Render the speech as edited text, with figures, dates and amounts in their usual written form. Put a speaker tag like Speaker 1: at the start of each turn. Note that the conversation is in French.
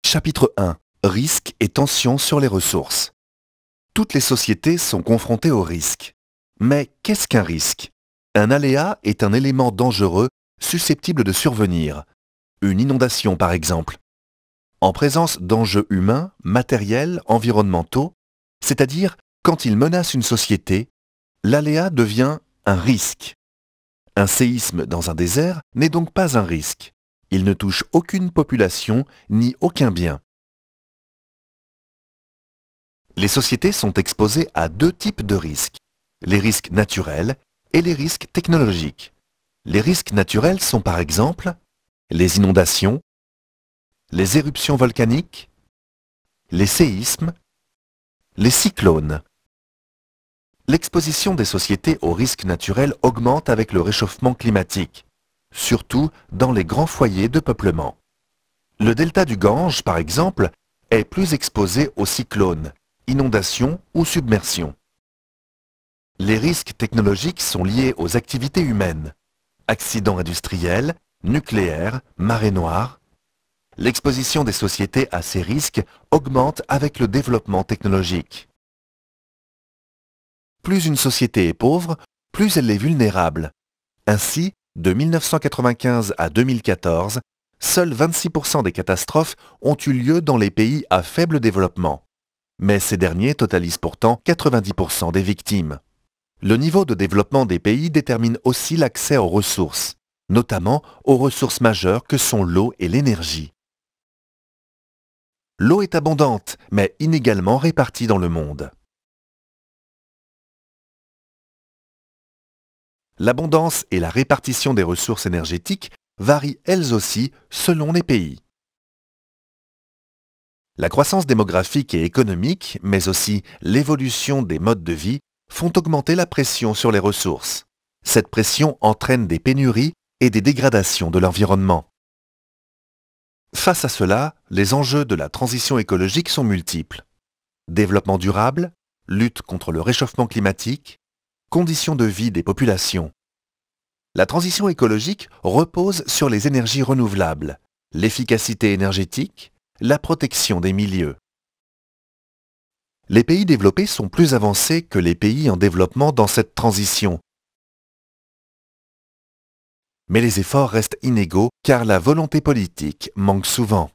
Speaker 1: Chapitre 1. Risques et tensions sur les ressources. Toutes les sociétés sont confrontées au risque. Mais qu'est-ce qu'un risque? Un aléa est un élément dangereux susceptible de survenir. Une inondation par exemple. En présence d'enjeux humains, matériels, environnementaux, c'est-à-dire quand il menace une société, l'aléa devient un risque. Un séisme dans un désert n'est donc pas un risque. Il ne touche aucune population ni aucun bien. Les sociétés sont exposées à deux types de risques, les risques naturels et les risques technologiques. Les risques naturels sont par exemple les inondations, les éruptions volcaniques, les séismes, les cyclones. L'exposition des sociétés aux risques naturels augmente avec le réchauffement climatique, surtout dans les grands foyers de peuplement. Le delta du Gange, par exemple, est plus exposé aux cyclones, inondations ou submersions. Les risques technologiques sont liés aux activités humaines, accidents industriels, nucléaires, marées noires. L'exposition des sociétés à ces risques augmente avec le développement technologique. Plus une société est pauvre, plus elle est vulnérable. Ainsi, de 1995 à 2014, seuls 26% des catastrophes ont eu lieu dans les pays à faible développement. Mais ces derniers totalisent pourtant 90% des victimes. Le niveau de développement des pays détermine aussi l'accès aux ressources, notamment aux ressources majeures que sont l'eau et l'énergie. L'eau est abondante, mais inégalement répartie dans le monde. L'abondance et la répartition des ressources énergétiques varient elles aussi selon les pays. La croissance démographique et économique, mais aussi l'évolution des modes de vie, font augmenter la pression sur les ressources. Cette pression entraîne des pénuries et des dégradations de l'environnement. Face à cela, les enjeux de la transition écologique sont multiples. Développement durable, lutte contre le réchauffement climatique, conditions de vie des populations. La transition écologique repose sur les énergies renouvelables, l'efficacité énergétique, la protection des milieux. Les pays développés sont plus avancés que les pays en développement dans cette transition. Mais les efforts restent inégaux car la volonté politique manque souvent.